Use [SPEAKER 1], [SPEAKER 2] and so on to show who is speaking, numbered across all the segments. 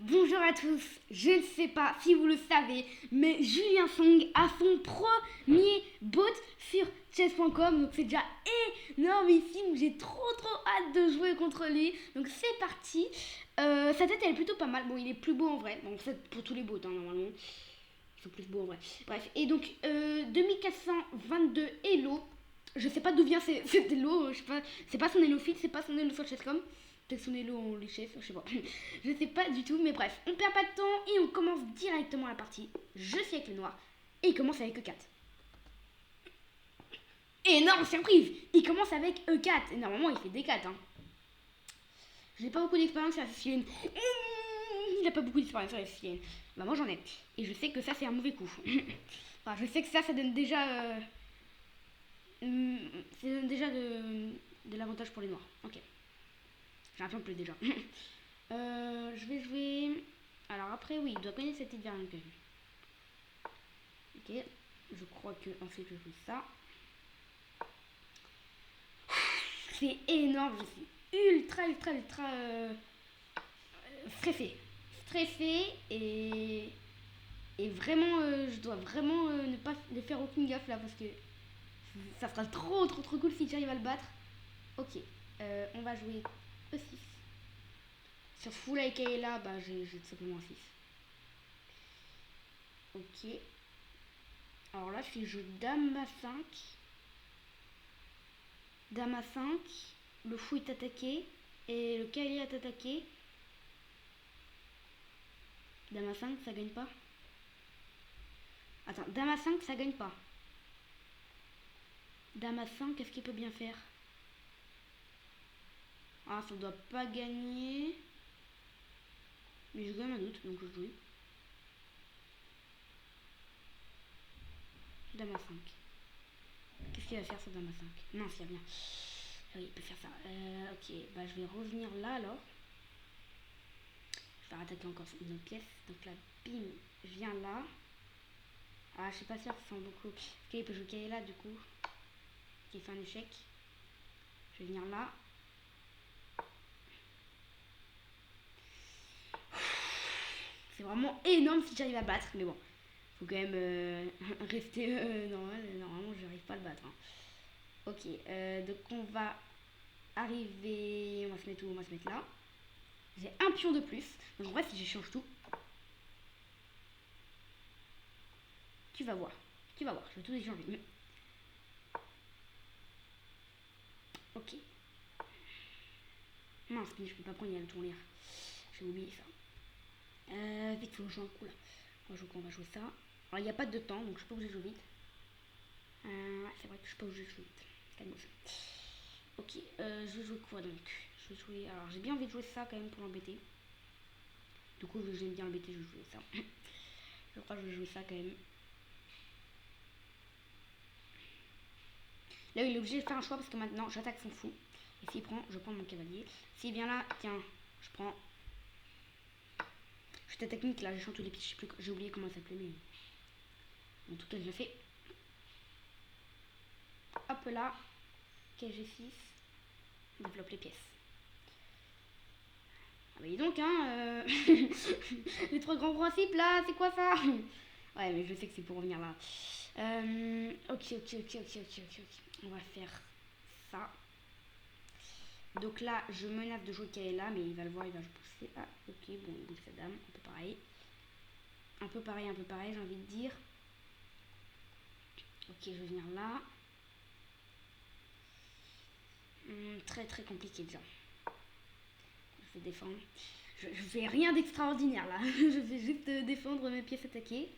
[SPEAKER 1] Bonjour à tous, je ne sais pas si vous le savez, mais Julien Song a son premier bot sur chess.com, donc c'est déjà énormissime, j'ai trop hâte de jouer contre lui, donc c'est parti. Sa tête elle est plutôt pas mal, bon il est plus beau en vrai, bon c'est pour tous les bots normalement, ils sont plus beaux en vrai. Bref, et donc 2422 Elo, je sais pas d'où vient cet Elo, je sais pas, c'est pas son Elo fixe, c'est pas son Elo sur chess.com. Peut-être son Elo en lichess, je sais pas. Je sais pas du tout, mais bref, on perd pas de temps et on commence directement la partie. Je suis avec le noir et il commence avec E4. Énorme surprise, il commence avec E4 et normalement il fait D4. Hein. J'ai pas beaucoup d'expérience sur la Sicilienne. Il a pas beaucoup d'expérience sur la Sicilienne. Bah moi j'en ai. Et je sais que ça c'est un mauvais coup. Enfin, je sais que ça donne déjà... ça donne déjà de l'avantage pour les noirs. Ok. J'ai un pion de plus déjà. Je vais jouer... Alors après, oui, il doit connaître cette idée quand même. Ok, je crois que ensuite je joue ça. C'est énorme, je suis ultra stressé. Stressé et vraiment, je dois vraiment ne pas faire aucune gaffe là parce que ça sera trop cool si j'arrive à le battre. Ok, on va jouer E6. Sur full avec là, bah j'ai tout simplement un 6. Ok. Alors là, si je joue Dame à 5, Dame à 5, le fou est attaqué et le cavalier est attaqué. Dame à 5, ça gagne pas. Attends, Dame à 5, ça gagne pas. Dame à 5, qu'est-ce qu'il peut bien faire? Ah, ça doit pas gagner. Mais j'ai quand même un doute, donc je joue. Dame à 5. Qu'est-ce qu'il va faire ce Dame à 5? Non, s'il y a rien. Oui, il peut faire ça. Ok, bah je vais revenir là alors. Je vais attaquer encore une autre pièce. Donc là, bim, je viens là. Ah, je suis pas sûre que ça sent beaucoup. Ok, il peut jouer là du coup. Qui fait un échec. Je vais venir là. C'est vraiment énorme si j'arrive à battre. Mais bon, faut quand même rester normal. Normalement, j'arrive pas à le battre. Hein. Ok, donc on va arriver. On va se mettre où? On va se mettre là. J'ai un pion de plus. Donc en vrai, si j'échange tout, tu vas voir. Tu vas voir, je vais tout échanger. Ok. Mince, mais je peux pas prendre, il y a le tournure. J'ai oublié ça. Vite, faut que je joue un coup là. On va jouer ça. Alors, il n'y a pas de temps, donc je suis pas obligée de jouer vite. C'est vrai que je suis pas obligée de jouer vite. Calme ça. Ok, je vais jouer quoi donc? Je vais jouer. Alors, j'ai bien envie de jouer ça quand même pour l'embêter. Du coup, vu que j'aime bien l'embêter, je vais jouer ça. Je crois que je vais jouer ça quand même. Là, il est obligé de faire un choix parce que maintenant, j'attaque son fou. Et s'il prend, je prends mon cavalier. S'il vient là, tiens, je prends. Je suis technique là, j'échange tous les pièces. J'ai oublié comment ça s'appelait, mais en tout cas, je l'ai fait. Hop là, KG6, développe les pièces. Ah bah dis donc, hein, les trois grands principes là, c'est quoi ça? Ouais, mais je sais que c'est pour revenir là. Ok. On va faire ça. Donc là, je menace de jouer Kaela, mais il va le voir, il va le pousser. Ah, ok, bon, il bouge sa dame, un peu pareil. Un peu pareil, j'ai envie de dire. Ok, je vais venir là. Très compliqué déjà. Je vais défendre. Je fais rien d'extraordinaire là. Je vais juste défendre mes pièces attaquées.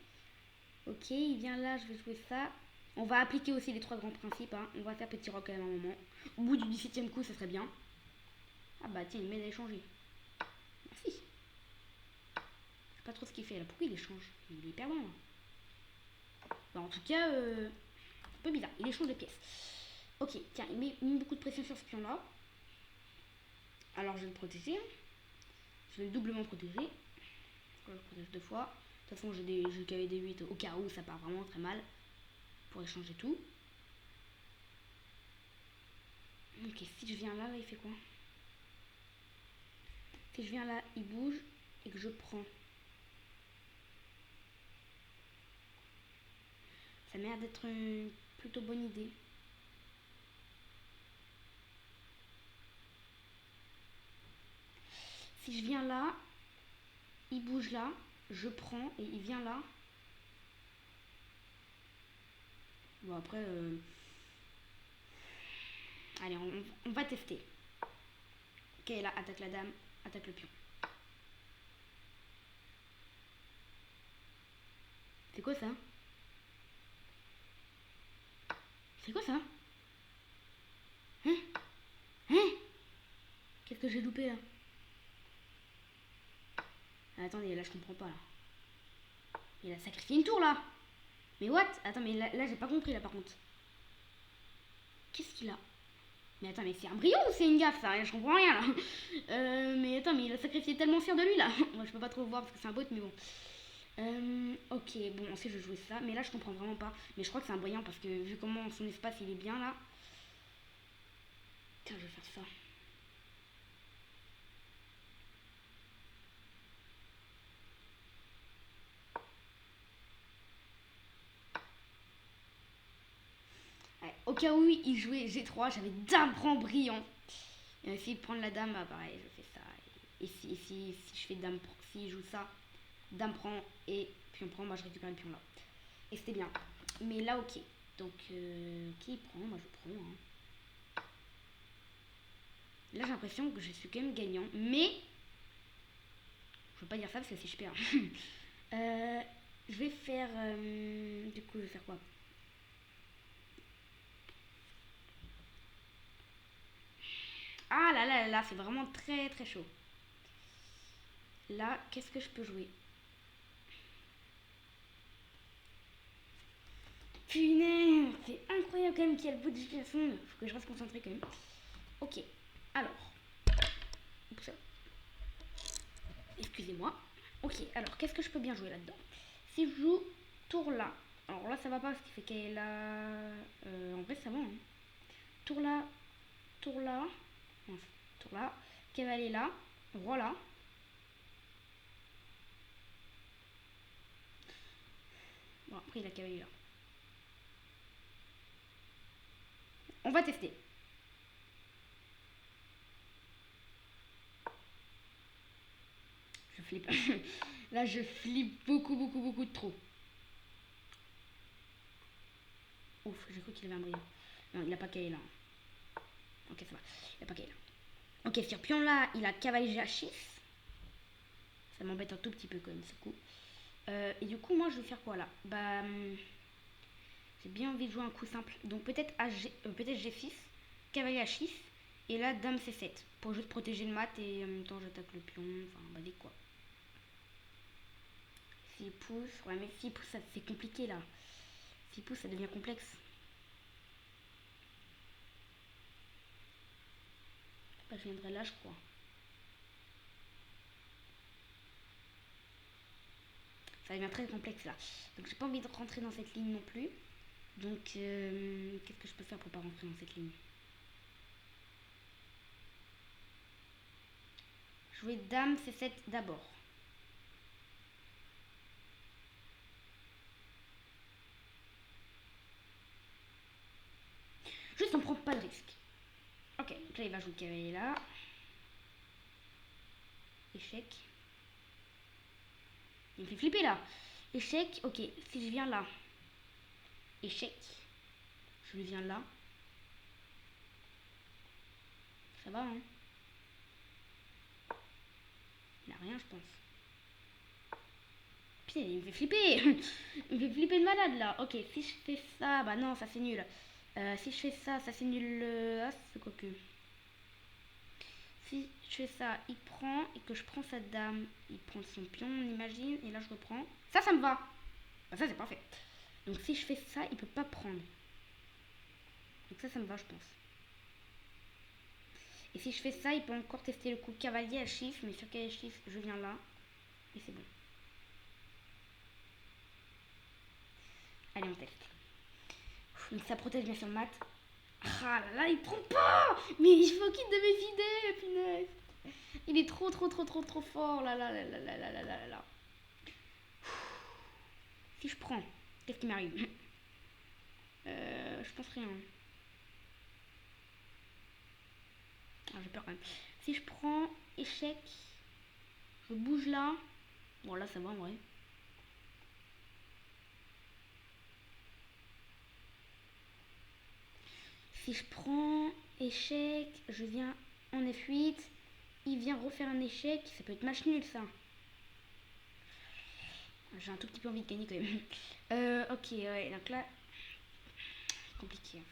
[SPEAKER 1] Ok, il vient là, je vais jouer ça. On va appliquer aussi les trois grands principes. Hein. On va faire petit roc quand même un moment. Au bout du 17ème coup, ça serait bien. Ah bah tiens, il m'aide à échanger. Merci. Je sais pas trop ce qu'il fait là. Pourquoi il échange? Il est hyper bon là. Bah, en tout cas, un peu bizarre. Il échange de pièces. Ok, tiens, il met beaucoup de pression sur ce pion là. Alors je vais le protéger. Je vais le doublement protéger. Je le protège deux fois. De toute façon, j'ai KV des 8 au cas où ça part vraiment très mal. Pour échanger tout. Ok, si je viens là, il fait quoi? Si je viens là, il bouge. et que je prends. Ça m'a l'air d'être une plutôt bonne idée. Si je viens là, il bouge là, je prends et il vient là. Bon après, allez, on va tester. Ok, là, attaque la dame, attaque le pion. C'est quoi ça? C'est quoi ça? Hein? Hein? Qu'est-ce que j'ai loupé là? Ah, attendez, là je comprends pas là. Il a sacrifié une tour là. Mais what? Attends, mais là j'ai pas compris là par contre. Qu'est-ce qu'il a? Mais attends, mais c'est un brillant ou c'est une gaffe ça? Je comprends rien là. Mais attends, mais il a sacrifié tellement fier de lui là. Moi je peux pas trop voir parce que c'est un bot, mais bon. Ok, bon, on sait je jouer ça, mais là je comprends vraiment pas. Mais je crois que c'est un brillant parce que vu comment son espace il est bien là. Tiens, je vais faire ça. Ouais, au cas où il jouait G3, j'avais dame prend brillant. Et essayer de prendre la dame, bah pareil, je fais ça. Et si je fais dame, si je joue ça, dame prend et pion prend, moi je récupère le pion là. Et c'était bien. Mais là, ok. Donc, qui prend? Moi je prends. Hein. Là, j'ai l'impression que je suis quand même gagnant. Mais, je veux pas dire ça parce que si je perds. Je vais faire. Du coup, je vais faire quoi? Ah là là là là, c'est vraiment très très chaud. Là, qu'est-ce que je peux jouer? Punaise, c'est incroyable quand même qu'il y a le bout de situation. Faut que je reste concentré quand même. Ok, alors. Oups, excusez-moi. Ok, alors qu'est-ce que je peux bien jouer là-dedans? Si je joue tour là. Alors là, ça va pas parce qu'il fait qu'elle a. En vrai, ça va. Hein. Tour là, tour là. Non, tour là. Cavalier là. Roi là. Bon, après, il a cavalier là. On va tester. Je flippe. Là, je flippe beaucoup, beaucoup, beaucoup de trop. Ouf, j'ai cru qu'il avait un brillant. Non, il a pas cavalier là. Ok, ça va. Il a pas cavalier là. Ok, sur pion là, il a cavalier H6. Ça m'embête un tout petit peu quand même, ce coup. Et du coup, moi, je vais faire quoi là? Bah, j'ai bien envie de jouer un coup simple. Donc peut-être peut-être G6, cavalier H6, et là, dame C7. Pour juste protéger le mat et en même temps, j'attaque le pion. Enfin, basique quoi. 6 pouces. Ouais, mais 6 pouces, c'est compliqué là. 6 pouces, ça devient complexe. Bah, je viendrai là, je crois. Ça devient très complexe là. Donc j'ai pas envie de rentrer dans cette ligne non plus. Donc qu'est-ce que je peux faire pour pas rentrer dans cette ligne? Jouer dame C7 d'abord. Juste on prend pas de risque. Ok, là il va jouer le cavalier là. Échec. Il me fait flipper là. Échec, ok, si je viens là. Échec. Je viens là. Ça va, hein? Il a rien, je pense. Putain, il me fait flipper. Il me fait flipper de malade là. Ok, si je fais ça, bah non, ça c'est nul. Si je fais ça, ça c'est nul. Ah, c'est quoi que. Si je fais ça, il prend et que je prends sa dame, il prend son pion, on imagine, et là je reprends. Ça me va. Bah, ça c'est parfait. Donc si je fais ça, il peut pas prendre. Donc ça me va, je pense. Et si je fais ça, il peut encore tester le coup cavalier à chiffre, mais sur quel chiffre je viens là. Et c'est bon. Allez, on teste. Donc ça protège bien sûr le mat. Ah là là, il prend pas. Mais il faut qu'il devait vider, punaise. Il est trop fort. Là. Si je prends, qu'est-ce qui m'arrive? Je pense rien. Ah, j'ai peur quand même. Si je prends échec, je bouge là. Bon, là, ça va en vrai. Si je prends échec, je viens en F8. Il vient refaire un échec. Ça peut être match nul, ça. J'ai un tout petit peu envie de gagner quand même. Ok, ouais, donc là, compliqué en fait.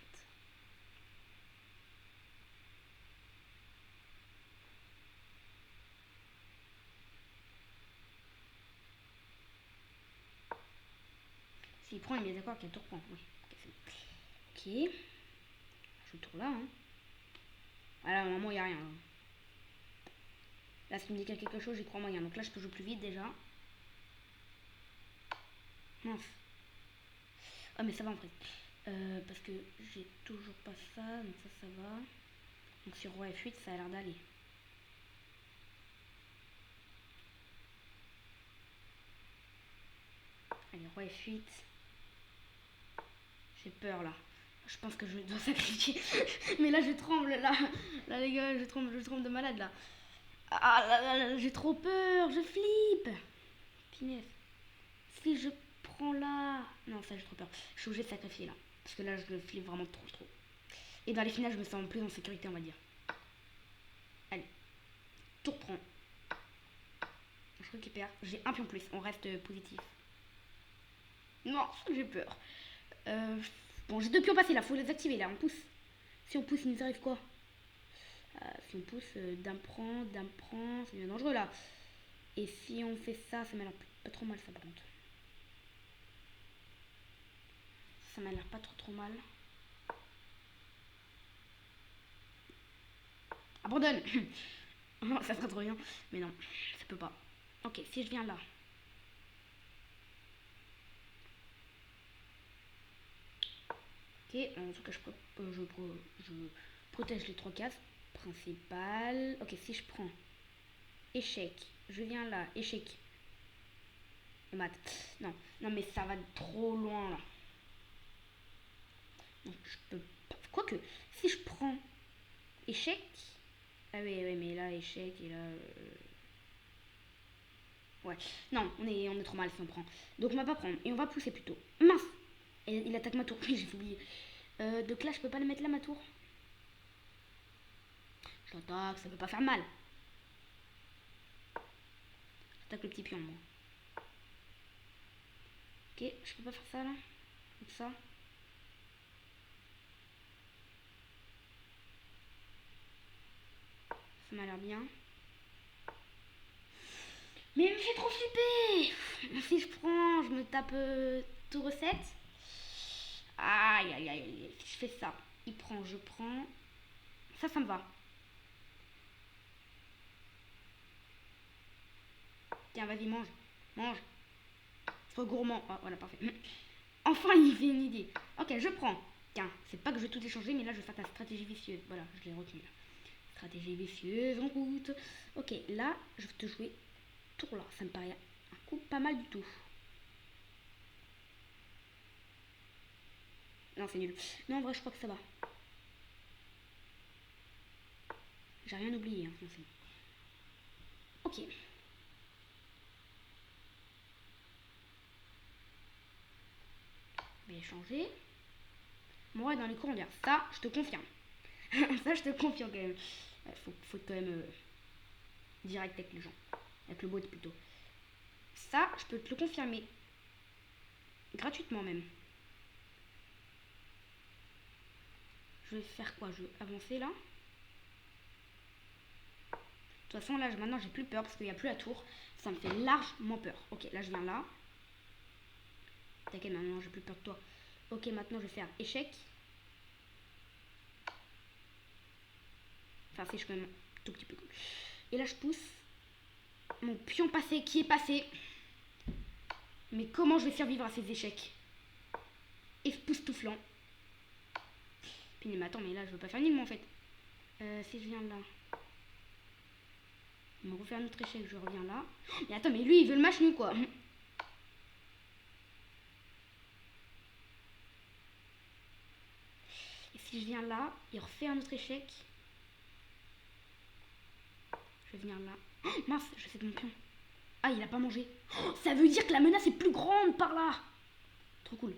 [SPEAKER 1] S'il prend, il est d'accord qu'un tour prend. Oui. Ok. Je tourne là. Hein. Voilà, normalement, il n'y a rien. Là, là s'il me dit qu'il y a quelque chose, j'y crois moyen. Donc là, je peux jouer plus vite déjà. Mince. Ah, mais ça va en fait. Parce que j'ai toujours pas ça. Donc ça va. Donc sur roi F8, ça a l'air d'aller. Allez, roi F8. J'ai peur là. Je pense que je dois sacrifier. Mais là, je tremble là. Là, les gars, je tremble de malade là. Ah là, j'ai trop peur, je flippe. Pinesse. Si je prends là. Non, ça, j'ai trop peur. Je suis obligée de sacrifier là. Parce que là, je le flippe vraiment trop. Et dans les finales, je me sens plus en sécurité, on va dire. Allez. Tour prend. Je récupère. J'ai un pion plus. On reste positif. Non, j'ai peur. Bon, j'ai 2 pions passés là. Faut les activer là. On pousse. Si on pousse, il nous arrive quoi? Si on pousse, dame prend. C'est bien dangereux là. Et si on fait ça, ça m'a l'air pas trop mal ça par contre. Ça m'a l'air pas trop mal. Abandonne. Ça serait trop bien. Mais non, ça peut pas. Ok, si je viens là. Ok, en tout cas, je protège les 3 cases principales. Ok, si je prends échec, je viens là, échec. Et mat. Non, mais ça va trop loin là. Donc je peux pas. Quoique, si je prends échec. Ah oui, mais là, échec et là. Ouais. Non, on est trop mal si on prend. Donc on va pas prendre. Et on va pousser plutôt. Mince. Et il attaque ma tour. Oui, j'ai oublié. Donc là, je peux pas le mettre là, ma tour. Je l'attaque, ça peut pas faire mal. J'attaque le petit pion, moi. Ok, je peux pas faire ça là. Comme ça. Ça m'a l'air bien. Mais il me fait trop flipper. Si je prends, je me tape tour 7. Aïe. Si je fais ça, il prend, je prends. Ça me va. Tiens, vas-y, mange. Mange. Sois gourmand. Oh, voilà, parfait. Enfin, il fait une idée. Ok, je prends. Tiens, c'est pas que je vais tout échanger, mais là, je vais faire ta stratégie vicieuse. Voilà, je l'ai retenu. Stratégie vicieuse en route. Ok, là, je vais te jouer tour là. Ça me paraît un coup pas mal du tout. Non, c'est nul. Non, en vrai, je crois que ça va. J'ai rien oublié. Hein. Non, c'est bon. Ok. Je vais échanger. Moi, dans les cours, on dirait ça, je te confirme. Ça, je te confirme quand même. Faut quand même direct avec les gens. Avec le bot plutôt. Ça, je peux te le confirmer. Gratuitement même. Je vais faire quoi? Je vais avancer là. De toute façon, là, maintenant, j'ai plus peur parce qu'il n'y a plus la tour. Ça me fait largement peur. Ok, là, je viens là. T'inquiète, maintenant, j'ai plus peur de toi. Ok, maintenant, je vais faire échec. Enfin, si je peux même un tout petit peu. Et là, je pousse. Mon pion passé qui est passé. Mais comment je vais survivre à ces échecs? Époustouflant. Puis, mais attends, mais là, je veux pas faire nul, moi, en fait. Si je viens là. Il me refait un autre échec, je reviens là. Mais attends, mais lui, il veut le match nul, quoi. Et si je viens là, il refait un autre échec. Je vais venir là. Oh, mince, je sais de mon pion. Ah, il a pas mangé. Oh, ça veut dire que la menace est plus grande par là. Trop cool.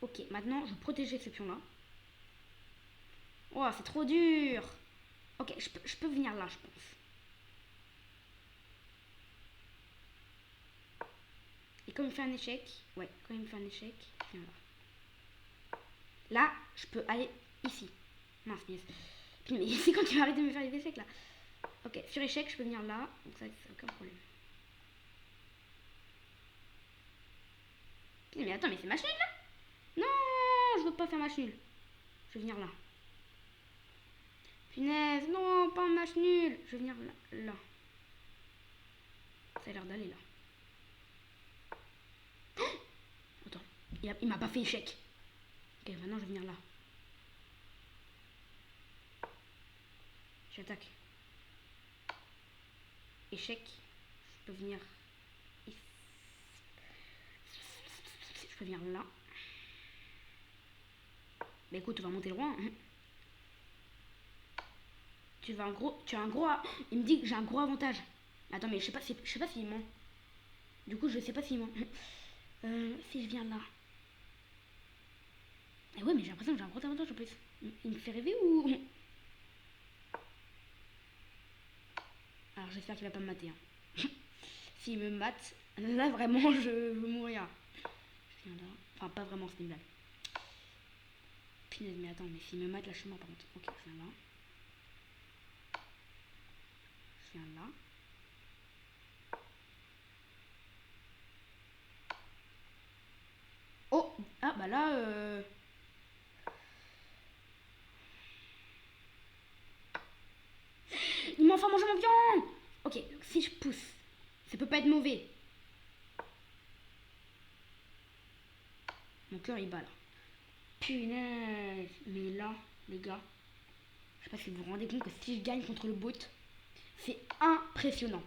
[SPEAKER 1] Ok, maintenant, je vais protéger ce pion-là. Oh, c'est trop dur. Ok, je peux venir là, je pense. Et comme il me fait un échec, ouais, quand il me fait un échec, je viens là. Là, je peux aller ici. Mince, mais c'est quand tu vas arrêter de me faire les échecs là. Ok, sur échec, je peux venir là. Donc ça, c'est aucun problème. Mais attends, mais c'est match nul là. Non, je veux pas faire match nul. Je vais venir là. Punaise, non, pas un match nul. Je vais venir là. Ça a l'air d'aller là. Oh, attends, il m'a pas fait échec. Ok, maintenant je vais venir là. J'attaque. Échec. Je peux venir ici. Je peux venir là. Bah écoute, tu vas monter loin. Hein. Tu as un gros. Il me dit que j'ai un gros avantage. Attends, mais je sais pas s'il ment. Du coup, je sais pas s'il ment. Si je viens là. Eh ouais, mais j'ai l'impression que j'ai un gros avantage en plus. Il me fait rêver ou. Alors j'espère qu'il va pas me mater. Hein. S'il me mate, là vraiment je veux mourir. Je viens là. Enfin, pas vraiment, c'est une blague. Punaise, mais attends, mais s'il me mate là, je suis mort par contre. Ok, je viens là. Je viens là. Oh! Ah bah là, il m'a enfin mangé mon viande. Ok, donc si je pousse, ça peut pas être mauvais. Mon cœur il bat là. Punaise! Mais là, les gars, je sais pas si vous vous rendez compte que si je gagne contre le bot, c'est impressionnant.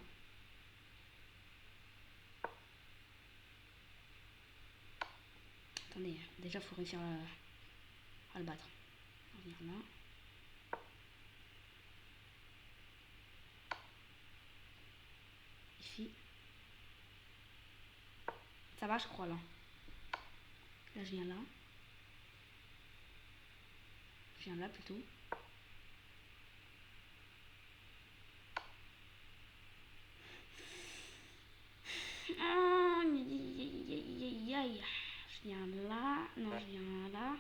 [SPEAKER 1] Attendez, déjà faut réussir à le battre. On va venir là. Ici. Ça va, je crois là. Là, je viens là. Je viens là plutôt. Aïe, aïe. Je viens là. Non, je viens là.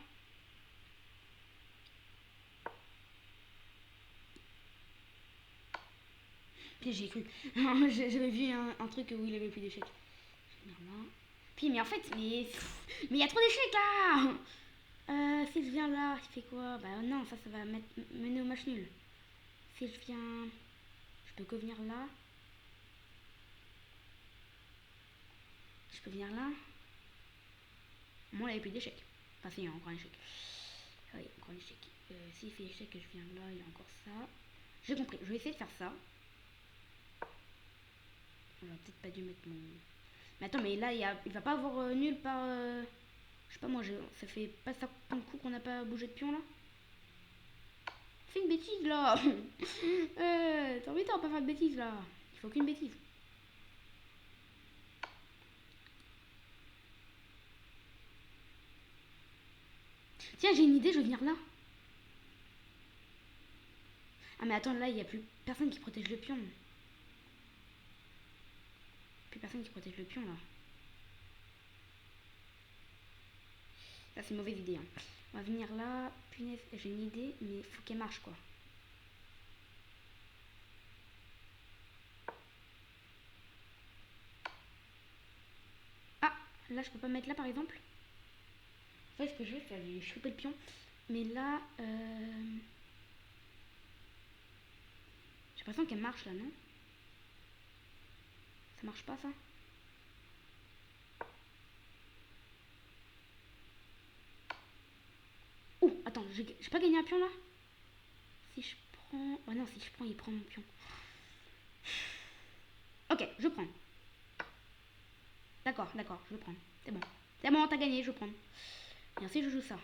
[SPEAKER 1] Puis j'ai cru. J'avais vu un truc où il avait plus d'échecs. Je viens là. Puis, mais en fait, mais il y a trop d'échecs là. Si je viens là, il fait quoi? Bah non, ça va mener au match nul. Si je viens... Je peux que venir là. Je peux venir là. Moi, il n'y avait plus d'échecs. Enfin, si, il y a encore un échec. Oui, encore un échec. S'il fait échec et je viens là, il y a encore ça. J'ai compris. Je vais essayer de faire ça. On va peut-être pas dû mettre mon... Mais attends, mais là, il va pas avoir nul par... Je sais pas, moi, ça fait pas 50 coups qu'on n'a pas bougé de pion, là. Fais une bêtise, là. T'as envie de pas faire de bêtises, là. Il faut aucune bêtise. Tiens, j'ai une idée, je vais venir là. Ah, mais attends, là, il n'y a plus personne qui protège le pion. Plus personne qui protège le pion, là. Ça, c'est une mauvaise idée. Hein. On va venir là. Punaise, j'ai une idée, mais il faut qu'elle marche, quoi. Ah, là, je peux pas me mettre là, par exemple. En fait, ce que je vais faire, je vais choper le pion. Mais là, j'ai l'impression qu'elle marche, là, non? Ça marche pas, ça? Ouh, attends, j'ai pas gagné un pion, là? Si je prends... Oh non, si je prends, il prend mon pion. Ok, je prends. D'accord, je prends. C'est bon. C'est bon, t'as gagné, je prends. Et ensuite, je joue ça.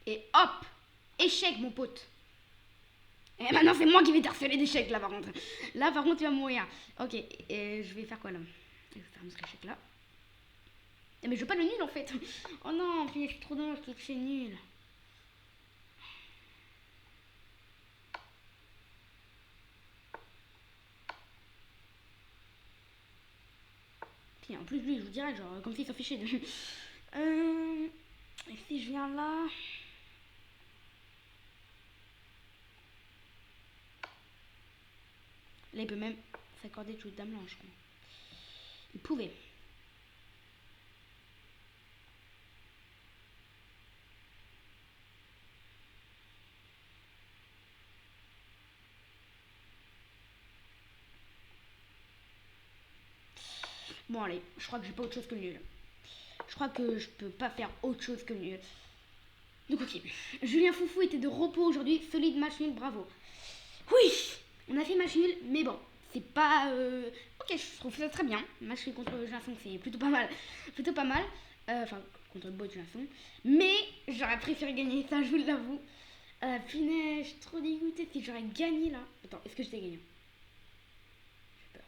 [SPEAKER 1] Et hop! Échec, mon pote. Et maintenant, c'est moi qui vais t'harceler d'échecs, là, par contre. Là, par contre, tu vas mourir. Ok, et je vais faire quoi, là? Je vais faire un autre échec, là. Mais je veux pas le nul, en fait. Oh non, puis c'est trop dommage que c'est nul. Puis en plus, lui, il joue direct, genre, comme s'il s'en fichait de... Et si je viens là... Là, il peut même s'accorder de jouer dame blanche, je crois. Il pouvait. Bon, allez, je crois que j'ai pas autre chose que le nul. Je crois que je peux pas faire autre chose que le nul. Donc, ok. Julien Foufou était de repos aujourd'hui. Solide match nul, bravo. Oui, on a fait match nul, mais bon, c'est pas... Ok, je trouve ça très bien. Match nul contre Janson, c'est plutôt pas mal. Plutôt pas mal. Enfin, contre le bot Janson. Mais j'aurais préféré gagner, ça, je vous l'avoue. Punaise, je suis trop dégoûtée si j'aurais gagné là. Attends, est-ce que j'étais gagnant? J'ai peur.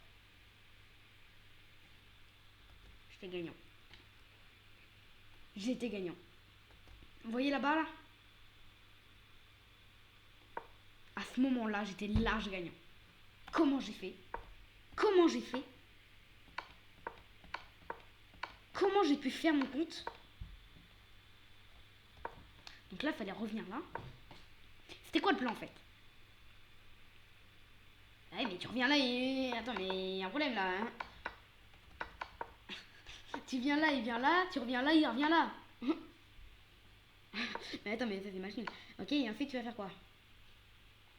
[SPEAKER 1] J'étais gagnant. J'étais gagnant. Vous voyez là-bas, là? À ce moment-là, j'étais large gagnant. Comment j'ai fait? Comment j'ai fait? Comment j'ai pu faire mon compte? Donc là, il fallait revenir là. C'était quoi le plan en fait? Ouais, mais tu reviens là et... Attends, mais il y a un problème là. Hein. Tu viens là, il vient là. Tu reviens là, il revient là. Mais attends, mais ça c'est machine. Ok, et ensuite tu vas faire quoi?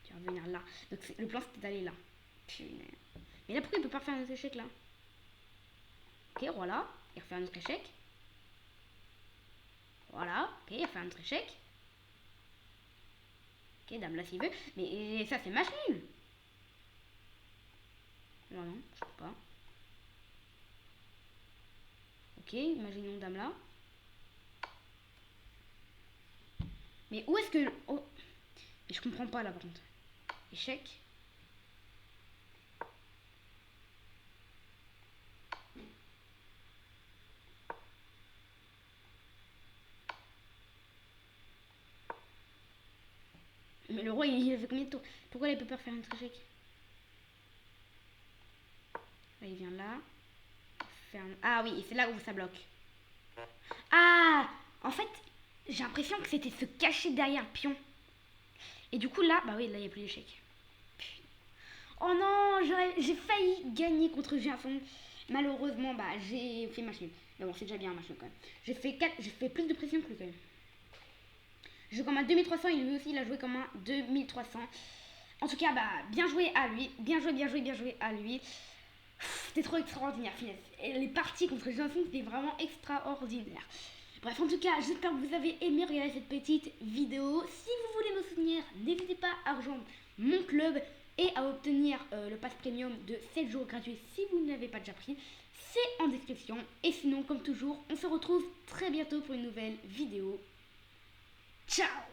[SPEAKER 1] Tu vas revenir là. Donc le plan c'était d'aller là. Punaise. Mais là, pourquoi il peut pas faire un autre échec là? Ok, voilà. Il refait un autre échec. Voilà. Ok, il refait un autre échec. Ok, dame là s'il veut. Mais ça c'est machine. Non, non, je peux pas. Ok, imaginons dame là. Mais où est-ce que... Oh. Mais je comprends pas là par contre. Échec. Mais le roi il a fait combien de tours? Pourquoi il peut pas faire un autre échec? Là il vient là. Ah oui, et c'est là où ça bloque. Ah, en fait, j'ai l'impression que c'était se cacher derrière le pion. Et du coup là, bah oui, là il n'y a plus d'échec. Oh non, j'ai failli gagner contre Giafon. Malheureusement, bah j'ai fait match nul. Mais bon, c'est déjà bien un match nul quand même. J'ai fait plus de pression que lui quand même. Je joue comme un 2300 et lui aussi il a joué comme un 2300. En tout cas, bah bien joué à lui. Bien joué à lui. C'était trop extraordinaire, finesse. Et les parties contre Janson, c'était vraiment extraordinaire. Bref, en tout cas, j'espère que vous avez aimé regarder cette petite vidéo. Si vous voulez me soutenir, n'hésitez pas à rejoindre mon club et à obtenir le pass premium de 7 jours gratuits si vous ne l'avez pas déjà pris. C'est en description. Et sinon, comme toujours, on se retrouve très bientôt pour une nouvelle vidéo. Ciao!